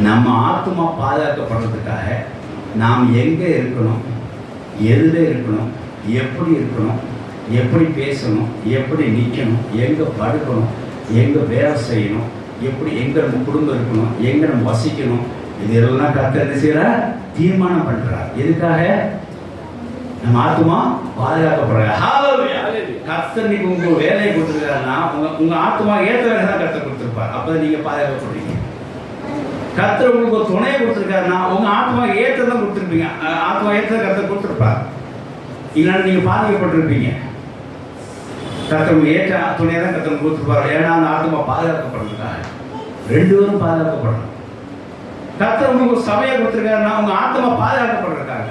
நம்ம ஆத்மா பாதுகாக்கப்படுறதுக்காக நாம் எங்கே இருக்கணும், எதில் இருக்கணும், எப்படி இருக்கணும், எப்படி பேசணும், எப்படி நிற்கணும், எங்கே படுக்கணும், எங்கே வேலை செய்யணும், எப்படி எங்கே நம்ம குடும்பம் இருக்கணும், எங்கே நம்ம வசிக்கணும், இதெல்லாம் கர்த்தர் என்ன செய்கிறார்? தீர்மானம் பண்ணுறார். எதுக்காக? நம்ம ஆத்மா பாதுகாக்கப்படுறாங்க. கர்த்தர் நீங்க உங்களுக்கு வேலையை கொடுத்துருக்காருன்னா உங்க ஆத்மா ஏற்ற வேலை தான் கர்த்தர் கொடுத்துருப்பார். அப்போ நீங்க பாதுகாக்கப்படுறீங்க. கர்த்தர் உங்களுக்கு ஒரு துணையை கொடுத்துருக்காருன்னா உங்க ஆத்மா ஏற்றதான் கொடுத்துருப்பீங்க. ஆத்மா ஏற்ற கர்த்தர் கொடுத்துருப்பார், இல்லைன்னா நீங்க பாதிக்கப்பட்டிருப்பீங்க. கர்த்தர் ஏற்ற துணையை தான் கர்த்தர் கொடுத்துருப்பார். ஏன்னா அந்த ஆத்மா பாதுகாக்கப்படுறதுக்காக ரெண்டு பேரும் பாதுகாக்கப்படணும். கர்த்தர் உங்களுக்கு சபையை கொடுத்துருக்காருன்னா உங்க ஆத்மா பாதுகாக்கப்படுறதுக்காக.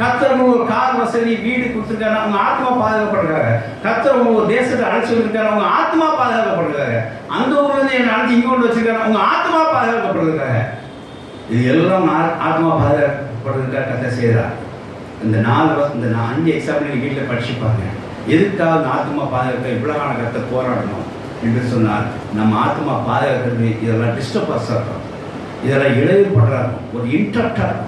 கர்த்தர் உங்களுக்கு கார் வசதி வீடு கொடுத்துருக்காருன்னா உங்க ஆத்மா பாதுகாக்கப்படுறதுக்காக. கர்த்தர் உங்களுக்கு தேசத்தை அழைச்சி வந்திருக்காரு, உங்க ஆத்மா பாதுகாக்கப்படுறதுக்காக. அந்த ஊர்ல இருந்து என்ன அழைச்சி இங்க கொண்டு வச்சிருக்காரு, உங்க ஆத்மா பாதுகாக்கப்படுறதுக்காக. இது எல்லாம் ஆத்மா பாதுகாக்கப்படுறதுக்காக கர்த்தர் செய்கிறார். இந்த 5 எக்ஸாம்பிள் நீங்க வீட்டில் படிச்சுப்பாங்க. எதுக்காக இந்த ஆத்மா பாதுகாக்க இவ்வளவான கர்த்தர் போராடணும் என்று சொன்னால், நம்ம ஆத்மா பாதுகாக்கிறது இதெல்லாம் டிஸ்டர்பர்ஸாக இருக்கும், இதெல்லாம் இடையூறுபடுறாங்க, ஒரு இன்ட்ரப்டாக இருக்கும்.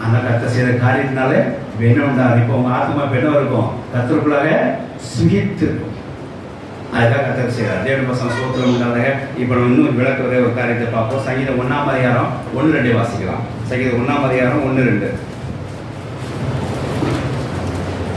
அந்த கர்த்தர் செய்த காரியத்தினாலே என்ன உண்டாரு? இப்போ உங்க ஆத்மா என்ன இருக்கும்? கர்த்தருக்குள்ளாக சுகித்து இருக்கும். அதுக்காக கர்த்தர் செய்கிறார். தேவன் பசங்க சோத்திரம் உண்டாக. இப்போ நம்ம இன்னும் விளக்குற ஒரு காரியத்தை பார்ப்போம். சங்கீதம் 1 அதிகாரம் 1-2 வாசிக்கலாம். சங்கீதம் 1 அதிகாரம் 1-2.